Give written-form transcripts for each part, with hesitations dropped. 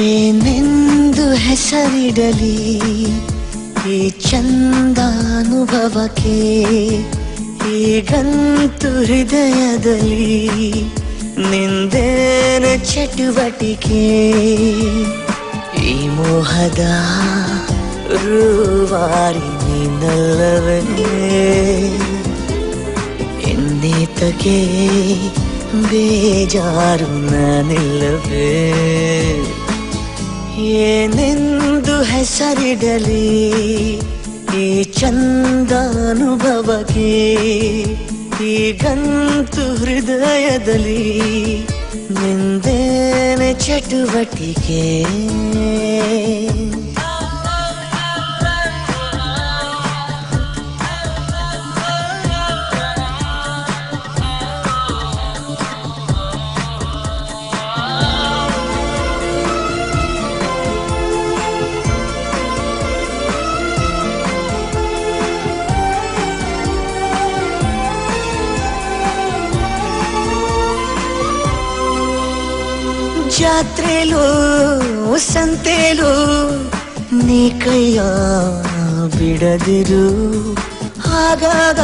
ಏನೆಂದು ಹೆಸರಿಡಲಿ ಈ ಚಂದಾನುಭವಕ್ಕೆ, ಈಗಂತೂ ಹೃದಯದಲ್ಲಿ ನಿಂದೇನ ಚಟುವಟಿಕೆ. ಈ ಮೋಹದ ರೂವಾರಿ ನೀನಲ್ಲವೇ, ಇನ್ನೀತಕ್ಕೆ ಬೇಜಾರು ನಾನಿಲ್ಲವೇ. ಏನೆಂದು ಹೆಸರಿಡಲಿ ಈ ಚಂದಾನುಭವಕ್ಕೆ, ಈಗಂತೂ ಹೃದಯದಲ್ಲಿ ನಿಂದೇನೆ ಚಟುವಟಿಕೆ. ಜಾತ್ರೆಲೋ ಸಂತೆಲೋ ನೀ ಕೈಯ ಬಿಡದಿರು, ಆಗಾಗ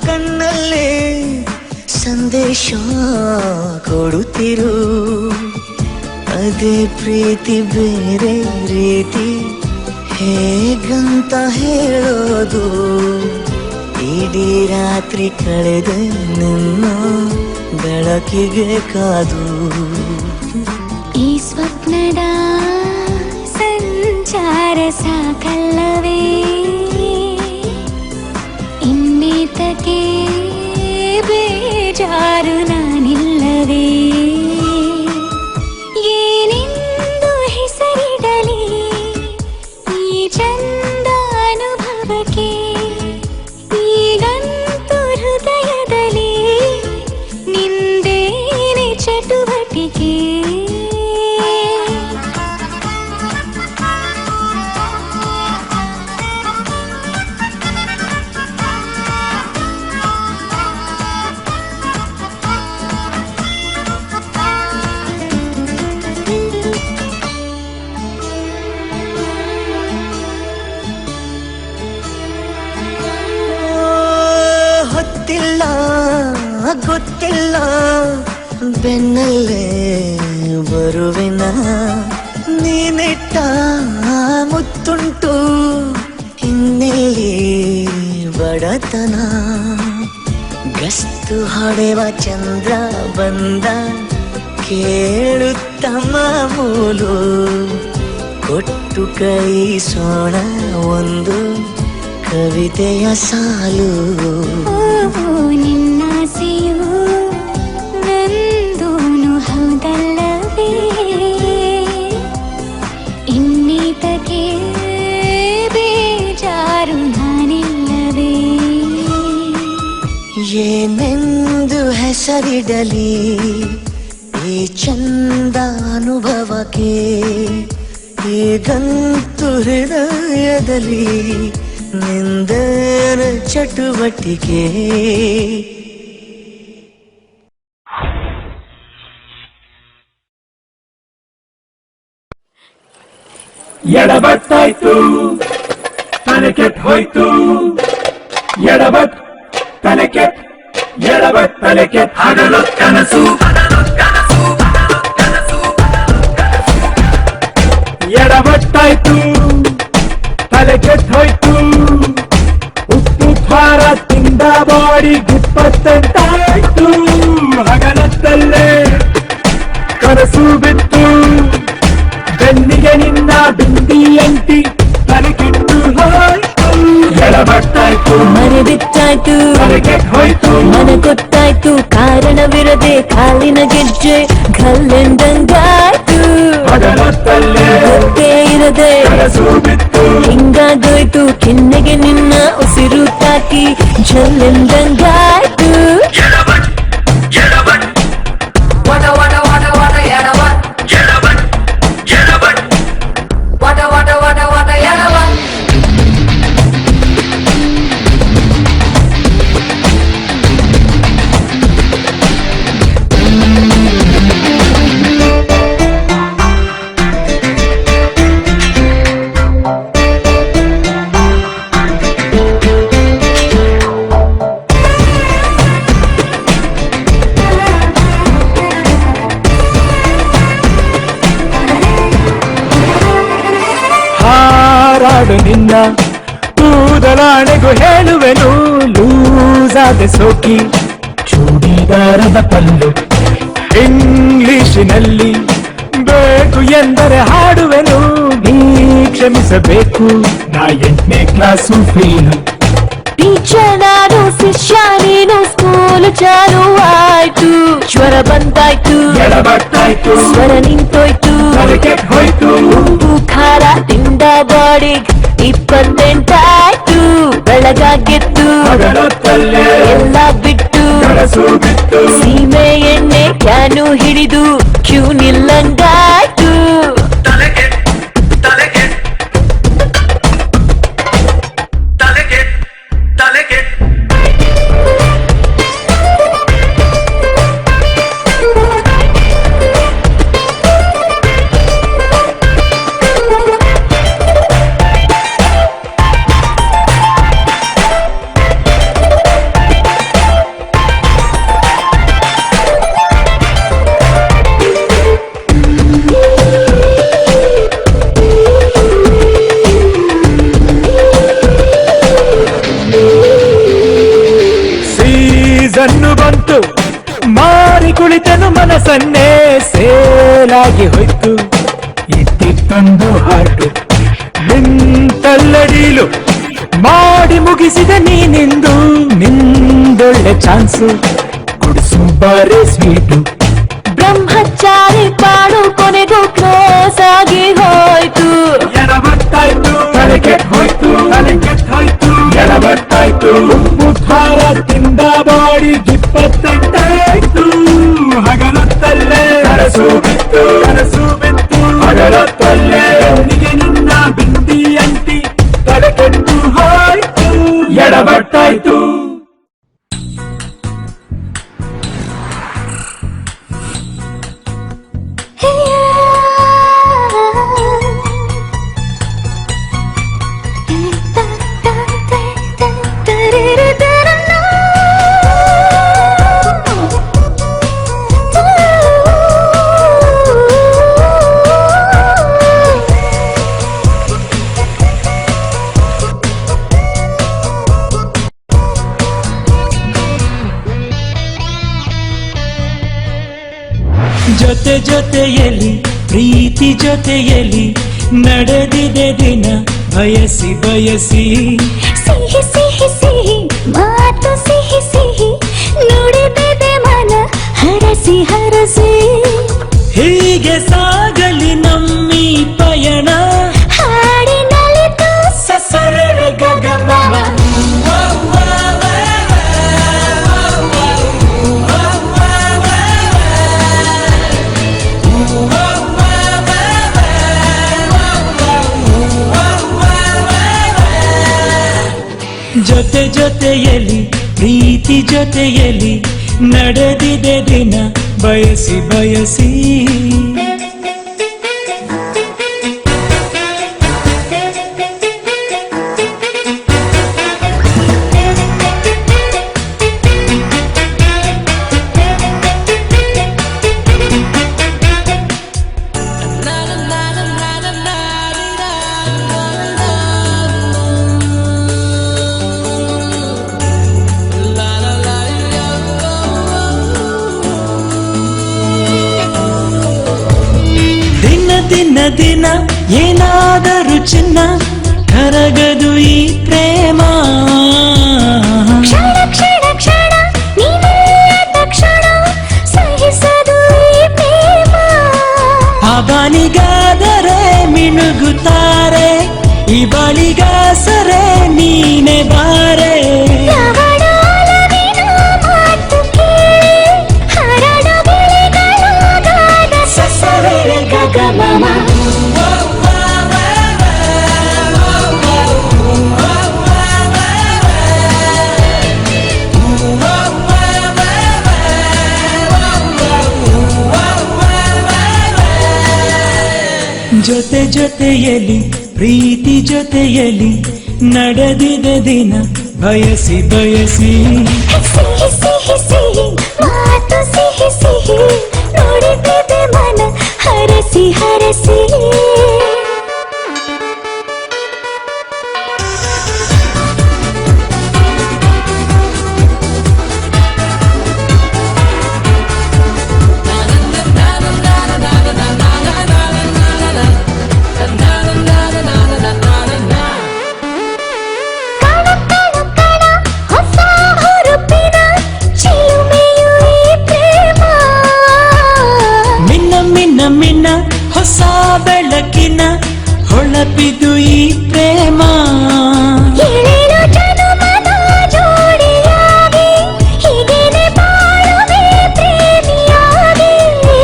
ಕಣ್ಣಲ್ಲೇ ಸಂದೇಶ ಕೊಡುತ್ತಿರು. ಅದೇ ಪ್ರೀತಿ ಬೇರೆ ರೀತಿ ಹೇಗಂತ ಹೇಳೋದು, ಇಡೀ ರಾತ್ರಿ ಕಳೆದ ನಿನ್ನ ಬೆಳಕಿಗೆ ಕಾದು. ಈ ಸ್ವಪ್ನದ ಸಂಚಾರ ಸಾಕಲ್ಲವೇ, ಇನ್ನೀತಕ್ಕೆ ಬೇಜಾರು ನಾನಿಲ್ಲವೇ. ಏನೆಂದು ಹೆಸರಿಡಲಿ ಈ ಚಂದಾನುಭವಕ್ಕೆ, ಈಗಂತೂ ಹೃದಯದಲ್ಲಿ ನಿಂದೇನೆ ಚಟುವಟಿಕೆ. ಹೊತ್ತಿಲ್ಲ ಗೊತ್ತಿಲ್ಲ ಬೆನ್ನಲ್ಲೇ ಬರುವೆನ, ನೀನೆಟ್ಟ ಮುತ್ತುಂಟು ಇನ್ನೆಲ್ಲಿ ಬಡತನ. ಗಸ್ತು ಹೊಡೆವ ಚಂದ್ರ ಬಂದ ಕೇಳುತ್ತ ಮಾಮೂಲು, ಕೊಟ್ಟು ಕಳಿಸೋಣ ಒಂದು ಕವಿತೆಯ ಸಾಲು. ನಿನ್ನಾಸೆಯು ನಂದೂನು ಹೌದಲ್ಲವೇ, ಇನ್ನೀತಕ್ಕೆ ಬೇಜಾರು ನಾನಿಲ್ಲವೇ. ಏನೆಂದು ಹೆಸರಿಡಲಿ ಈ ಚಂದಾನುಭವಕ್ಕೆ, ಈಗಂತೂ ಹೃದಯದಲ್ಲಿ ನಿಂದನ ಚಟುವಟಿಕೆ. ಎಡಬಟ್ಟಾಯ್ತು ತಲೆ ಕೆಟ್ಟ ಹೋಯ್ತು, ಎಡಬಟ್ ತಲೆ ಕೆಟ್ಟ, ಎಡಬಟ್ ತಲೆ ಕೆಟ್ಟ ಹಗಲು ಕನಸು. ಎಡಬಟ್ಟಾಯ್ತು ತಲೆ ಕೆಟ್ಟ ಹೋಯ್ತು, ಉಪ್ಪು ಖಾರ ತಿಂದ ಬಾಡಿ ಗುಪ್ಪತ್ತಂತಾಯ್ತು. ಹಗಲತ್ತಲ್ಲೇ ಕನಸು ಬಿತ್ತು, ಬೆನ್ನಿಗೆ ನಿನ್ನ ಬಿಂದಿ ಅಂಟಿ ತಲೆ ಕೆಟ್ಟು ಹೋಯ್ತು. ಎಡಬಟ್ಟಾಯ್ತು ಮರೆಬಿಟ್ಟಾಯ್ತು, ತಲೆ ಕೆಟ್ಟ ಹೋಯ್ತು, ಮನ ಗೊತ್ತಾಯ್ತು, ಕಾರಣವಿರದೆ ಕಾಲಿನ ಗೆಜ್ಜೆ ಕಲ್ಲೆಂದಂಗಾಯ್ತು. ಹಗಲತ್ತಲ್ಲೇ ಗೊತ್ತೇ ಇರದೆ ಕನಸು ಬಿತ್ತು, ಹಿಂಗಾಗೋಯ್ತು, ಕೆನ್ನೆಗೆ ನಿನ್ನ ಉಸಿರು ತಾಕಿ ಜಲ್ಲೆಂದಂಗಾಯ್ತು. ವಟ ವಟ ವಟ ವಟ ಎಡವ ಹಾರಾಡು ನಿನ್ನ ಕೂದಲಾಣೆಗೂ ಹೇಳುವೆನು ಲೂಸ್ ಆದ ಸೋಕಿ ಚೂಡಿದಾರದ ಪಲ್ಲು ಇಂಗ್ಲಿಷಿನಲ್ಲಿ ಬೇಕು ಎಂದರೆ ಹಾಡುವೆನು ನೀ ಕ್ಷಮಿಸಬೇಕು ನಾ 8ನೇ ಕ್ಲಾಸು ಫೀಲು ಟೀಚರ್ ನಾನು ಶಿಷ್ಯ ನೀನು ಸ್ಕೂಲ್ ಚಾಲು ಆಯ್ತು ಜ್ವರ ಬಂದಾಯ್ತು ಎಡಬಟ್ಟಾಯ್ತು ಸ್ವರ ನಿಂತೋಯ್ತು ಕೆಟ್ಟ ಹೋಯ್ತು ಉಪ್ಪು ಖಾರ ತಿಂದ ಬಾಡಿಗ್ 28 ಬೆಳಗಾಗಿತ್ತು ಹಗಲೊತ್ತಲ್ಲೇ ಎಲ್ಲ ಬಿಟ್ಟು ಕನಸು ಬಿತ್ತು ಸೀಮೆ ಎಣ್ಣೆ ಕ್ಯಾನು ಹಿಡಿದು ಕ್ಯೂ ನಿಲ್ಲಂಗಾಯ್ತು ಸೀಸನ್ನು ಬಂತು ಮಾರಿ ಕುಳಿತನು ಮನಸ್ಸನ್ನೇ ಸೇಲಾಗಿ ಹೋಯ್ತು ಇತ್ತಿತ್ತೊಂದು ಹಾಟು ನಿಂತಲ್ಲಡೀಲು ಮಾಡಿ ಮುಗಿಸಿದ ನೀನಿಂದು ನಿಂದೊಳ್ಳೆ ಚಾನ್ಸು ಕುಡಿಸು ಬಾರೆ ಸ್ವೀಟು ಬ್ರಹ್ಮಚಾರಿ ಪಾಡು ಕೊನೆಗೂ ಕ್ಲೋಸ್ ಆಗಿ ಹೋಯ್ತು ಎಡಬಟ್ಟಾಯ್ತು ತಲೆ ಕೆಟ್ಟ ಹೋಯ್ತು ಎಡಬಟ್ಟಾಯ್ತು ಉಪ್ಪು ಖಾರ ತಿಂದ ಬಾಡಿ 28 ಹಗಲೊತ್ತಲ್ಲೇ ಕನಸು ಬಿತ್ತು ಹಗಲೊತ್ತಲ್ಲೇ ಅವನಿಗೆ ನಿನ್ನ ಬಿಂದಿ ಅಂಟಿ ತಲೆ ಕೆಟ್ಟು ಹೋಯ್ತು ಎಡಬಟ್ಟಾಯ್ತು ಜೊತೆ ಜೊತೆಯಲ್ಲಿ ಪ್ರೀತಿ ಜೊತೆಯಲ್ಲಿ ನಡೆದಿದೆ ದಿನ ಬಯಸಿ ಬಯಸಿ ಸಿಹಿ ಸಿಹಿ ಸಿಹಿ ಮಾತು ಸಿಹಿ ಸಿಹಿ ನುಡಿದಿದೆ ಮನ ಹರಸಿ ಹರಸಿ ಹೀಗೆ ಸಾಗಲಿ ನಮ್ಮಿ ಪಯಣ ಹಾಡಿನಲಿತು ಸಸರಳ ಗಗನವ ಜೊತೆ ಜೊತೆಯಲ್ಲಿ ಪ್ರೀತಿ ಜೊತೆಯಲ್ಲಿ ನಡೆದಿದೆ ದಿನ ಬಯಸಿ ಬಯಸಿ ದಿನ ದಿನ ಏನಾದರೂ ಚಿನ್ನ ಕರಗದು ಈ ಪ್ರೇಮ ಕ್ಷಣ ಕ್ಷಣ ಕ್ಷಣ ನೀನೆಲ್ಲ ತಕ್ಷಣ ಸಹಿಸದು ಈ ಪ್ರೇಮ ಆ ಬಾಲಿಗಾದರೆ ಮಿನುಗುತ್ತಾರೆ ಈ ಬಾಲಿಗಾಸರೆ ನೀನೆ ಬಾರೆ ಯಾವಡಾಲವಿನ ಮಾತು ಕೇಳಿ ಹರಡ ಬೆಳೆಗಳಾಗಾದ ಸಸರಳ ಗಗಮಮ ಜೊತೆ ಜೊತೆಯಲ್ಲಿ ಪ್ರೀತಿ ಜೊತೆಯಲ್ಲಿ ನಡೆದಿದೆ ದಿನ ಬಯಸಿ ಬಯಸಿ ಸಿಹಿ ಸಿಹಿ ಸಿಹಿ ಮಾತು ಸಿಹಿ ಸಿಹಿ ನುಡಿದಿದೆ ಮನ ಹರಸಿ ಹರಸಿ ಇದು ಈ ಪ್ರೇಮ ಏಳೇಳು ಜನುಮದ ಜೋಡಿಯಾಗಿ ಹೀಗೇನೆ ಬಾಳುವೆ ಪ್ರೇಮಿಯಾಗಿ.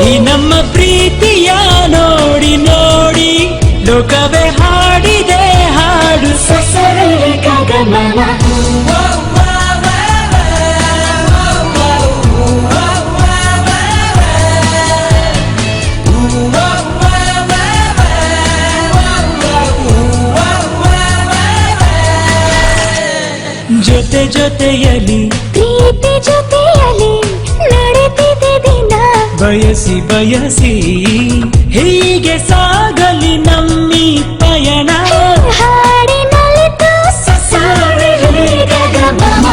ಈ ನಮ್ಮ ಪ್ರೀತಿಯ ನೋಡಿ ನೋಡಿ ಲೋಕವೇ ಹಾಡಿದೆ ಹಾಡು ಸಸರೆ ಗಗಮಮ ಜೊತೆ ಜೊತೆಯಲಿ ಪ್ರೀತಿ ಜೊತೆಯಲಿ ನಡೆದಿದೆ ದಿನ. ಬಯಸಿ ಬಯಸಿ ಹೀಗೆ ಸಾಗಲಿ ನಮ್ಮಿ ಪಯಣ. ಹಾಡಿನಲ್ಲಿತು ಸಸರೆ ಗಗಮಮ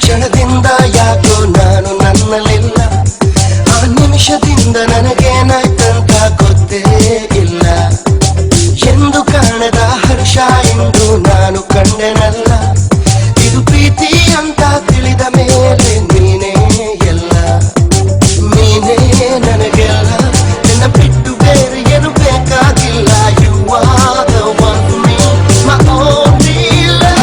ಕ್ಷಣದಿಂದ ಯಾಕೋ ನಾನು ನನ್ನಲ್ಲಿಲ್ಲ. ಆ ನಿಮಿಷದಿಂದ ನನಗೇನಾಯ್ತಂತ ಗೊತ್ತೇ ಇಲ್ಲ. ಎಂದು ಕಾಣದ ಹರ್ಷ ಇಂದು ನಾನು ಕಂಡೆನಲ್ಲ. ಇದು ಪ್ರೀತಿ ಅಂತ ತಿಳಿದ ಮೇಲೆ ನೀನೇ ಎಲ್ಲ, ನೀನೇ ನನಗೆಲ್ಲ. ನಿನ್ನ ಬಿಟ್ಟು ಬೇರೆ ಏನು ಬೇಕಾಗಿಲ್ಲ. You are the one for me, my only love.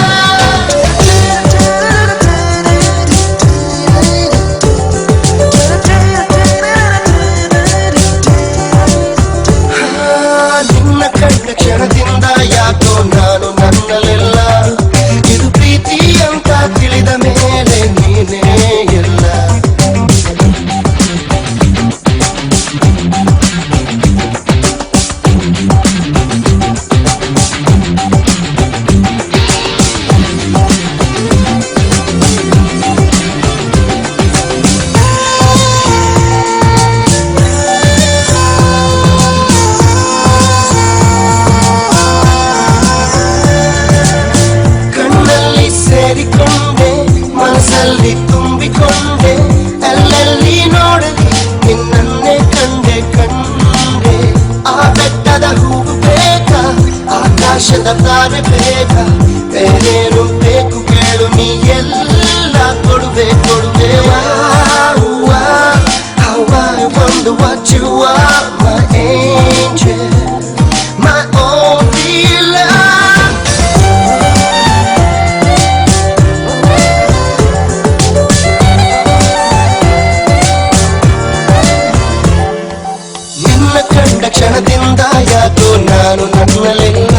ಕ್ಷಣದಿಂದ ಯಾಕೋ ನಾನು ನನ್ನಲೆಲ್ಲ. ಇದು ಪ್ರೀತಿ ಅಂತ ತಿಳಿದ ಮೇಲೆ ನೀನೇ ಎಲ್ಲ. ಸೇರಿಕೊಂಡೆ ಮನಸ್ಸಲ್ಲಿ ತುಂಬಿಕೊಂಡೆ. ಎಲ್ಲೆಲ್ಲಿ ನೋಡಲಿ ನಿನ್ನನ್ನೇ ಕಂಡೆ ಕಂಡೆ. ಆ ಬೆಟ್ಟದ ಹೂವು ಬೇಕಾ, ಆಕಾಶದ ತಾರೆ ಬೇಕಾ, ಬೇರೇನು ಬೇಕು ಕೇಳು ನೀ ಎಲ್ಲ ಕೊಡುವೆ ಕೊಡುವೆ. How I wonder what you are, my angel, my only love. ಕ್ಷಣದಿಂದ ಯಾಕೋ ನಾನು ನನ್ನಲೆಲ್ಲ.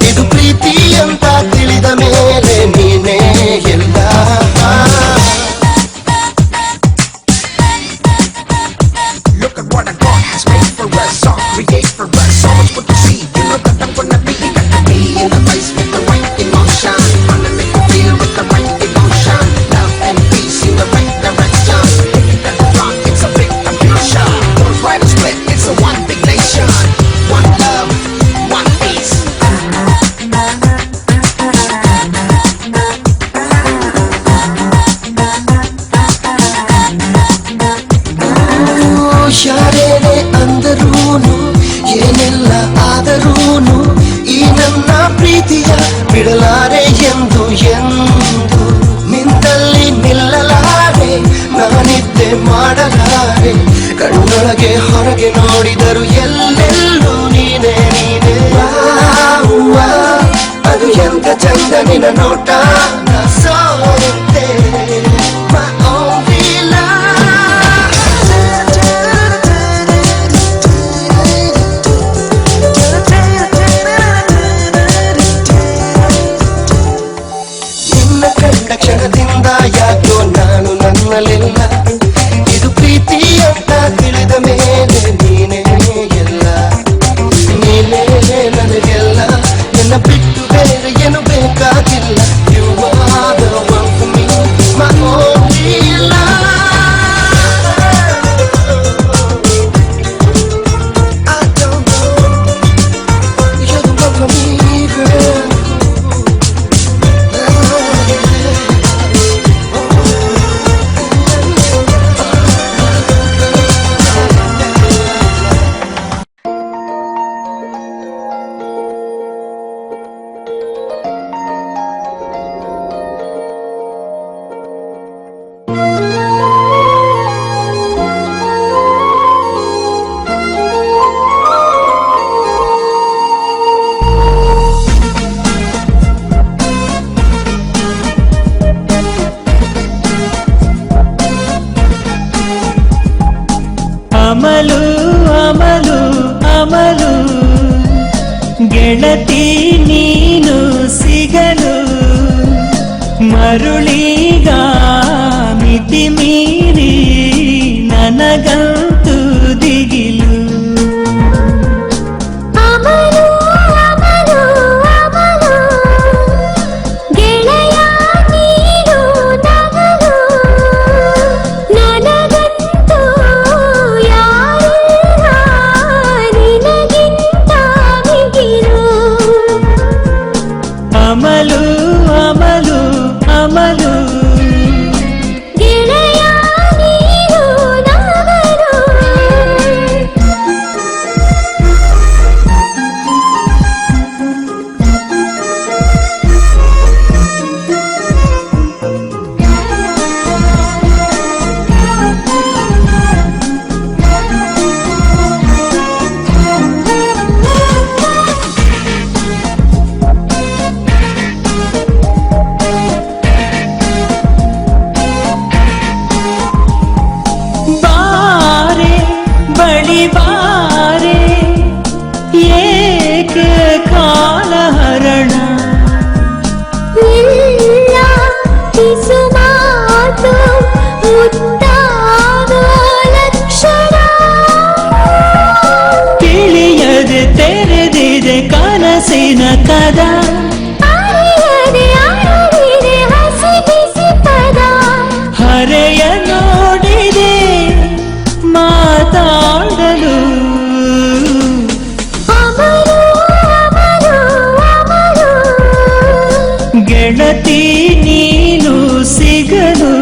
ಇದು ಪ್ರೀತಿ ಅಂತ ತಿಳಿದ ಮೇಲೆ ನೀನೇ ಎಲ್ಲ. Look at what God has made for us, all create for us, so much good to see. You know that I'm gonna be in the place with the right emotion. Wanna make you feel with the right emotion. Love and peace in the right direction. If you got the wrong, it's a big confusion. Don't try to split, it's a one big nation. One love, one peace. ಯಾರೇನೇ ಅಂದರೂನು ಏನೆಲ್ಲ ಆದರೂನು ಈ ನನ್ನ ಪ್ರೀತಿಯ ಬಿಡಲಾರೆ ಎಂದು ಎಂದು. ನಿಂತಲ್ಲಿ ನಿಲ್ಲಲಾರೆ, ನಾನಿದ್ದೆ ಮಾಡಲಾರೆ. ಕಣ್ಣೊಳಗೆ ಹೊರಗೆ ನೋಡಿದರು ಎಲ್ಲೆಲ್ಲೂ ನೀನೇ ನೀನೇ. ಅದು ಎಂತ ಚಂದ ನಿನ್ನ ನೋಟ, ನಾ ಸೋತೆ. My only love. ಬೇಕಾಗಿಲ್ಲ. You are the one for me, my only love. I don't know, you're the one for me, girl. ಅಮಲು ಅಮಲು ಅಮಲು ಗೆಳತಿ ನೀನು ಸಿಗಲು ಮರುಳೀಗ ಮಿತಿ ಮೀರಿ ನನಗಂತೂ ದಿಗಿಲು. ಅಮಲು ಅಮಲು ಅಮಲು ಗೆಳೆಯ ನೀನು ನಗಲು ನನಗಂತೂ ಯಾರಿಲ್ಲ ನಿನಗಿಂತ ಮಿಗಿಲು. ಅಮಲು ಅಮಲು ಅಮಲು ಗೆಳೆಯ ನೀನು ನಗಲು. ಬಾರೆ ಬಳಿ ಬಾರೆ ಏಕೆ ಕಾಲಹರಣ ಇಲ್ಲ ಕಿಸು ಮಾತು ಮುತ್ತಾಗೋ ಲಕ್ಷಣ. ತಿಳಿಯದೆ ತೆರೆದಿದೆ ಕನಸಿನ ಕದ ಅರಿಯದೆ ಆಡಿದೆ ಹಸಿ ಬಿಸಿ ಪದ. ಹರೆಯ ನೋಡಿದೆ ಮಾತಾಡಲು ಅಮಲು ಅಮಲು ಅಮಲು ಗೆಳತಿ ನೀನು ಸಿಗಲು.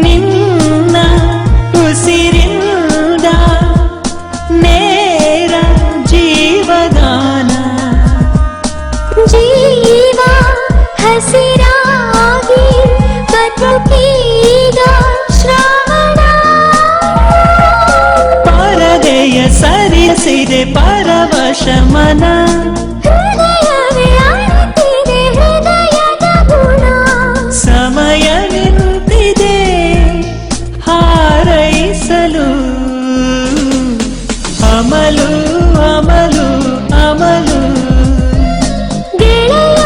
ನಿನ್ನ ಉಸಿರಿಂದ ನೇರ ಜೀವದಾನ ಜೀವ ಹಸಿರಾಗಿ ಬದುಕೀಗ ಶ್ರಾವಣ. ಪರದೆಯ ಸರಿಸಿದೆ ಪರವಶ ಮನ ಹೃದಯವೇ ಅರಿತಿದೆ ಹೃದಯದ ಗುಣ. ಸಮಯ ನಿಂತಿದೆ ಹಾರೈಸಲು. ಅಮಲು ಅಮಲು ಅಮಲು ಗೆಳೆಯ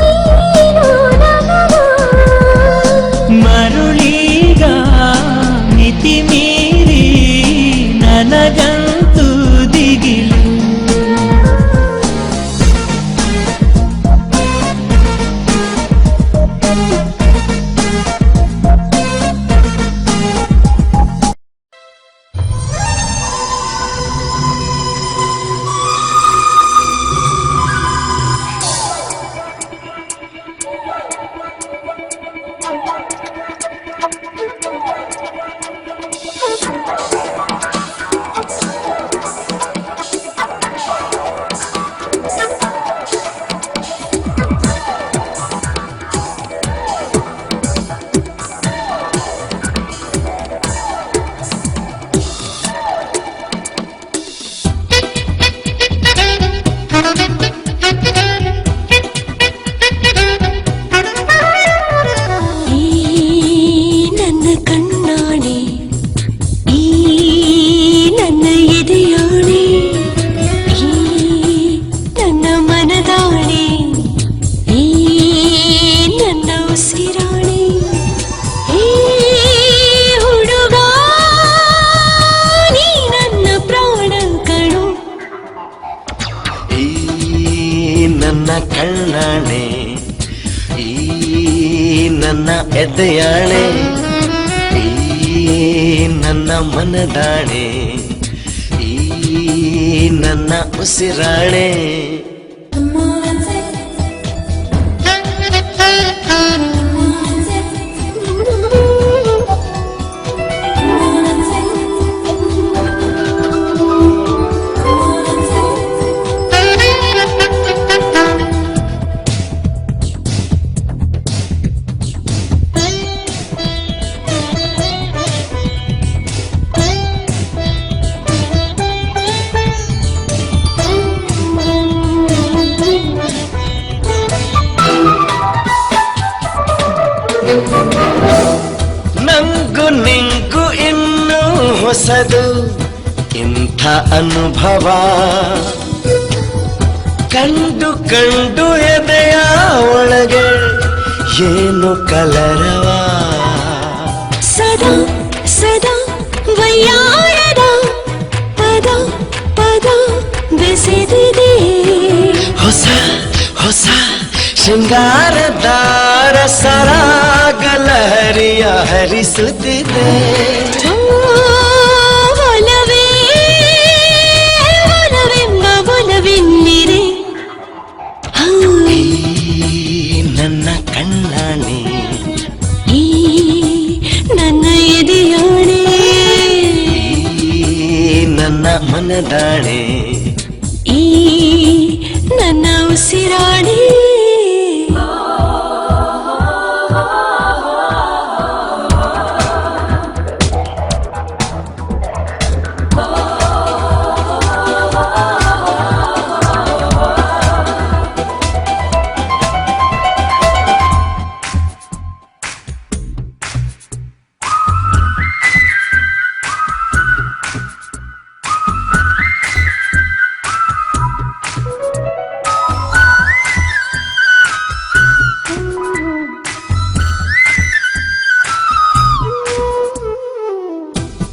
ನೀನು ನಗಲು ಮರುಳೀಗ ಮಿತಿ ಮೀರಿ ನನಗಂತೂ ದಿಗಿಲು. ನನ್ನ ಎದೆಯಾಣೆ ಈ ನನ್ನ ಮನದಾಣೆ ಈ ನನ್ನ ಉಸಿರಾಣೆ ನಂಗು ನಿಂಗು ಇನ್ನೂ ಹೊಸದು ಇಂಥ ಅನುಭವ ಕಂಡು ಕಂಡು ಎದೆಯ ಒಳಗೆ ಏನು ಕಲರವ ಸದಾ ಸದಾ ವಯ್ಯಾರದ ಪದ ಪದ ಬೆಸೆದಿದೆ ಹೊಸ ಹೊಸ ಶೃಂಗಾರದಾರ ಸರಾಗಲಹರಿಯ ಹರಿಸುತ್ತಿದೆ ಒಲವೇ ಒಲವೆಂಬ ಒಲವೆನ್ನಿರೆ ಈ ನನ್ನ ಕಣ್ಣಾಣೆ ಈ ನನ್ನ ಎದೆಯಾಣೆ ಈ ನನ್ನ ಮನದಾಣೆ ಈ ನನ್ನ ಉಸಿರಾಣೆ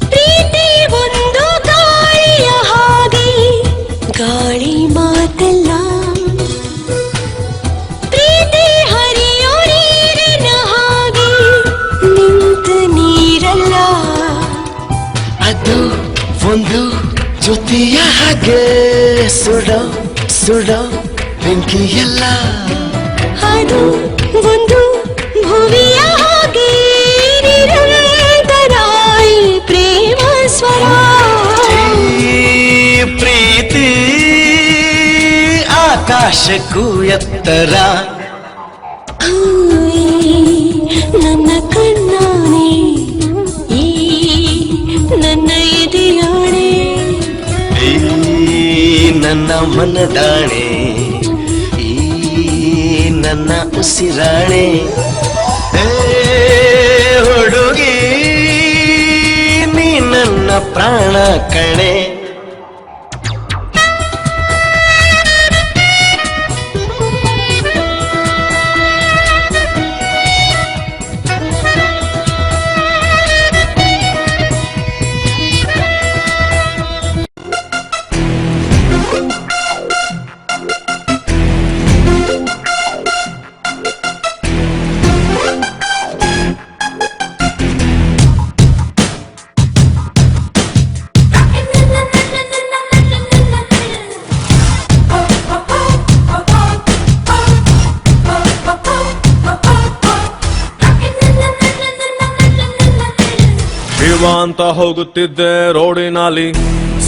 ಪ್ರೀತಿ ಒಂದು ಗಾಳಿಯ ಹಾಗೆ ಗಾಳಿ ಮಾತಲ್ಲ ಪ್ರೀತಿ ಹರಿಯೋ ನೀರಿನ ಹಾಗೆ ನಿಂತ ನೀರಲ್ಲ ಅದು ಒಂದು ಜೊತೆಯ ಹಾಗೆ ಸುಡೋ ಸುಡೋ ಬೆಂಕಿಯಲ್ಲ ಅದು ಒಂದು ಭುವಿಯ ಹಾಗೆ ನಿರಂತರ ಈ ಪ್ರೇಮ ಸ್ವರ ಈ ಪ್ರೀತಿ ಆಕಾಶಕ್ಕೂ ಎತ್ತರ ನನ್ನ ಕಣ್ಣಾಣೆ ಈ ನನ್ನ ಎದೆಯಾಣೆ ಈ ನನ್ನ ಮನದಾಣೆ ಈ ನನ್ನ ಉಸಿರಾಣೆ ಏ ಹುಡುಗಿ ನೀ ನನ್ನ ಪ್ರಾಣ ಕಣೆ ಅಂತ ಹೋಗುತ್ತಿದ್ದೆ ರೋಡಿನಲ್ಲಿ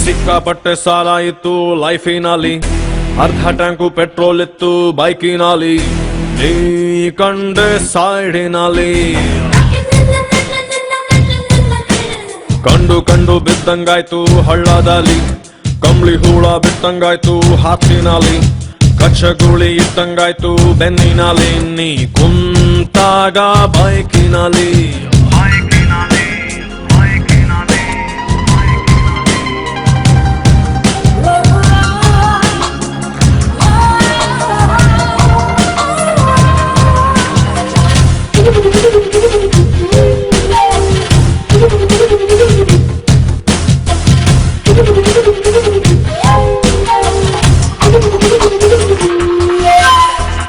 ಸಿಕ್ಕಾಪಟ್ಟೆ ಸಾಲ ಇತ್ತು ಲೈಫಿನಲ್ಲಿ ಅರ್ಧ ಟ್ಯಾಂಕು ಪೆಟ್ರೋಲ್ ಇತ್ತು ಬೈಕಿನಲ್ಲಿ ನೀ ಕಂಡೆ ಸೈಡಿನಲ್ಲಿ ಕಂಡು ಕಂಡು ಬಿದ್ದಂಗಾಯ್ತು ಹಳ್ಳದಲ್ಲಿ ಕಂಬಳಿ ಹೂಳ ಬಿಟ್ಟಂಗಾಯ್ತು ಹಾಸಿನಲ್ಲಿ ಕಚ್ಚಗುಳಿ ಇಟ್ಟಂಗಾಯ್ತು ಬೆನ್ನಿನಲ್ಲಿ ನೀ ಕುಂತಾಗ ಬೈಕಿನಲ್ಲಿ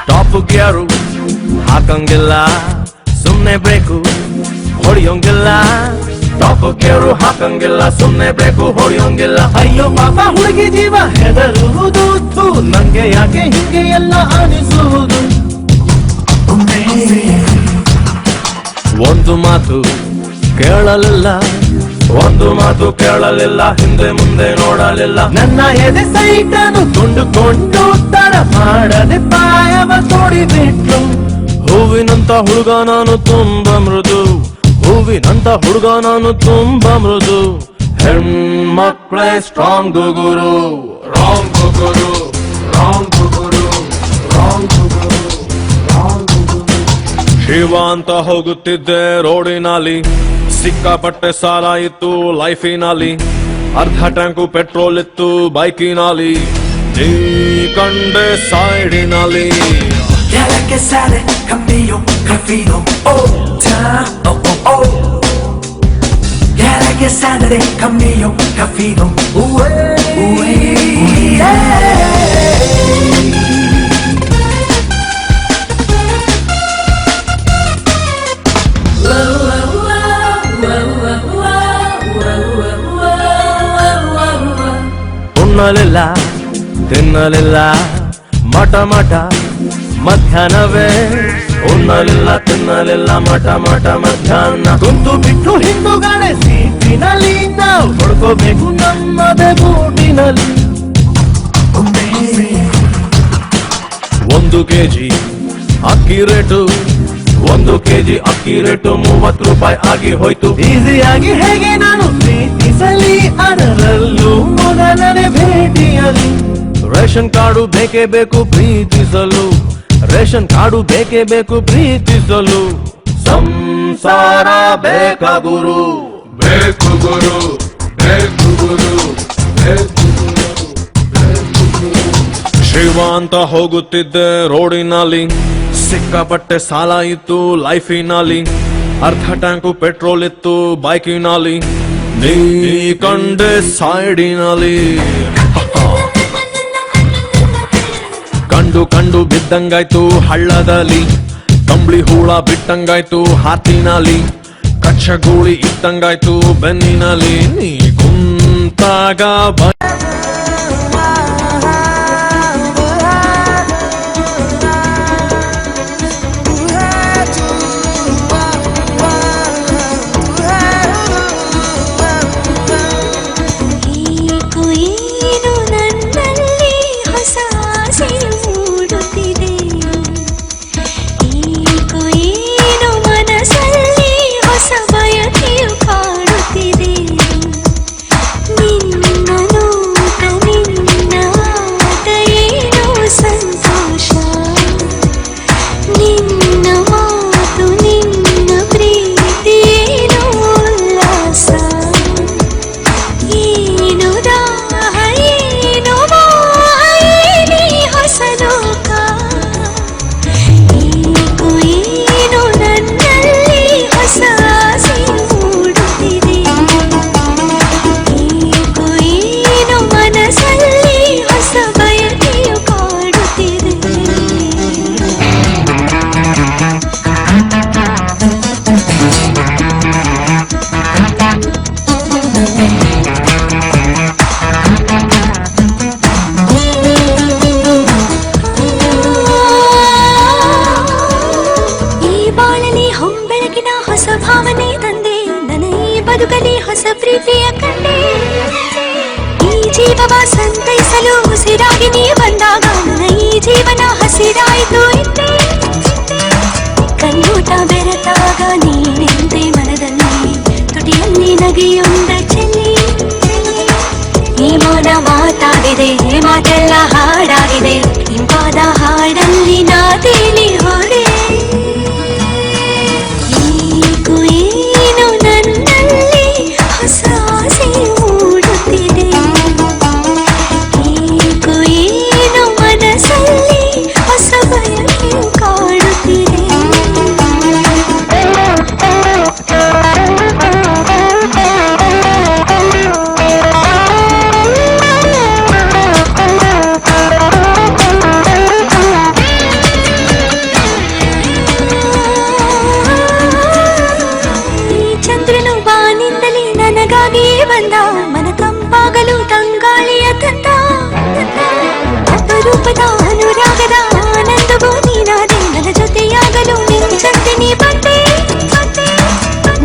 ಟಾಪ್ ಗ್ಯಾರು ಹಾಕಂಗಿಲ್ಲ ಸುಮ್ನೆ ಬೇಕು ಹೊಡಿಯೋಂಗಿಲ್ಲ ಟಾಪ್ ಗೇರು ಹಾಕಂಗಿಲ್ಲ ಸುಮ್ನೆ ಬೇಕು ಹೊಡಿಯೋಂಗಿಲ್ಲ ಅಯ್ಯೋ ಪಾಪ ಹುಡುಗಿ ಜೀವ ಹೆದರುವುದು ಥು, ನಂಗೆ ಯಾಕೆ ಹಿಂಗೆ ಎಲ್ಲ ಅನಿಸುವುದು ಒಂದು ಮಾತು ಕೇಳಲಿಲ್ಲ ಒಂದು ಮಾತು ಕೇಳಲಿಲ್ಲ ಹಿಂದೆ ಮುಂದೆ ನೋಡಲಿಲ್ಲ ನನ್ನ ಎದೆ ಸೈಟನ್ನು ತುಂಡುಕೊಂಡು ತಡ ಮಾಡದೆ ಪಾಯವ ತೋಡಿಬಿಟ್ರು ಹೂವಿನಂತ ಹುಡುಗ ನಾನು ತುಂಬಾ ಮೃದು ಹೂವಿನಂತ ಹುಡುಗ ನಾನು ತುಂಬಾ ಮೃದು ಹೆಣ್ಮಕ್ಳೇ ಸ್ಟ್ರಾಂಗ್ ಗುರು ರಾಂಗ್ ಗುರು ರಾಂಗ್ ಗುರು ರಾಂಗ್ ಗುರು ರಾಂಗ್ ಗುರು ಶಿವ ಅಂತ ಹೋಗುತ್ತಿದ್ದೆ ರೋಡಿನಲ್ಲಿ ಸಿಕ್ಕಾಪಟ್ಟೆ ಸಾಲ ಇತ್ತು ಲೈಫಿನಲ್ಲಿ ಅರ್ಧ ಟ್ಯಾಂಕು ಪೆಟ್ರೋಲ್ ಇತ್ತು ಬೈಕಿನಲ್ಲಿ ನೀ ಕಂಡೆ ಸೈಡಿನಲ್ಲಿ Yeah, like a salad, Camillo, Cafino, oh, time, oh, oh, oh. Yeah, like a Saturday, Camillo, Cafino, ooh, ooh, yeah. ಉಣ್ಣಲಿಲ್ಲ ತಿನ್ನಲಿಲ್ಲ ಮಠ ಮಠ ಮಧ್ಯಾಹ್ನವೇ ಉಣ್ಣಲಿಲ್ಲ ತಿನ್ನಲಿಲ್ಲ ಮಠ ಮಠ ಮಧ್ಯಾಹ್ನ ಕುಂತು ಬಿಟ್ಟು ಹಿಂದುಗಡೆ ಸೀಟಿನಲ್ಲಿ ನಾವು ಹೊಡ್ಕೋಬೇಕು ನಮ್ಮದೇ ಬೂಟಿನಲ್ಲಿ 1 ಕೆಜಿ ಅಕ್ಕಿ ರೇಟು 1 ಕೆಜಿ ಅಕ್ಕಿ ರೇಟು 30 ರೂಪಾಯಿ ಆಗಿ ಹೋಯ್ತು ಈಸಿಯಾಗಿ ಹೇಗೆ ನಾನು ಪ್ರೀತಿಸಲಿ ಅದರಲ್ಲೂ ಮೊದಲನೇ ಭೇಟಿಯಲ್ಲಿ ರೇಷನ್ ಕಾರ್ಡು ಬೇಕೇ ಬೇಕು ಪ್ರೀತಿಸಲು ರೇಷನ್ ಕಾರ್ಡು ಬೇಕೇ ಬೇಕು ಪ್ರೀತಿಸಲು ಸಂಸಾರ ಬೇಕಾ ಗುರು ಬೇಕು ಗುರು ಬೇಕು ಗುರು ಬೇಕು ಶಿವ ಅಂತ ಹೋಗುತ್ತಿದ್ದೆ ರೋಡಿನಲ್ಲಿ ಸಿಕ್ಕಾಪಟ್ಟೆ ಸಾಲ ಇತ್ತು ಲೈಫಿನಲ್ಲಿ ಅರ್ಧ ಟ್ಯಾಂಕು ಪೆಟ್ರೋಲ್ ಇತ್ತು ಬೈಕಿನಲ್ಲಿ ನೀ ಕಂಡೆ ಸೈಡಿನಲ್ಲಿ ಕಂಡು ಕಂಡು ಬಿದ್ದಂಗಾಯ್ತು ಹಳ್ಳದಲ್ಲಿ ಕಂಬಳಿ ಹೂಳ ಬಿಟ್ಟಂಗಾಯ್ತು ಹಾತಿನಲ್ಲಿ ಕಚ್ಚಗೂಳಿ ಇಟ್ಟಂಗಾಯ್ತು ಬೆನ್ನಿನಲ್ಲಿ ನೀ ಕುಂತಾಗ ಹೊಸ ಪ್ರೀತಿಯ ಕಂಡೆ ಈ ಜೀವವ ಸಂತೈಸಲು ಉಸಿರಾಗಿ ನೀ ಬಂದಾಗ ನನ್ನ ಈ ಜೀವನ ಹಸಿರಾಯಿತು ಇದ್ದೆ ಕಣ್ಣೂಟ ಬೆರೆತಾಗ ನೀನೆಂದೆ ಮನದಲ್ಲಿ ತುಟಿಯಲ್ಲಿ ನಗೆಯೊಂದ ಚೆಲ್ಲಿ ಈ ಮೌನ ಮಾತಾಡಿದೆ ಮಾತೆಲ್ಲ ಹಾಡಾಗಿದೆ ಇಂಪಾದ ಹಾಡಲ್ಲಿ ನಾ ತೇಲಿ ಹೋದೆ ಬಂದ ಮನ ತಂಪಾಗಲು ತಂಗಾಳಿಯ ತಂದ ಅಪರೂಪದ ಅನುರಾಗದ ಆನಂದವೂ ನೀನಾದೆ ನನ್ನ ಜೊತೆಯಾಗಲು ನಿಂಚಂತೆ ನೀ ಬಂದೆ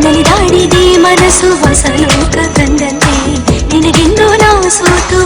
ನಲಿದಾಡಿದೆ ಮನಸ್ಸು ಹೊಸ ಲೋಕ ಕಂಡಂತೆ ನಿನಗೆಂದು ನಾ ಸೋತು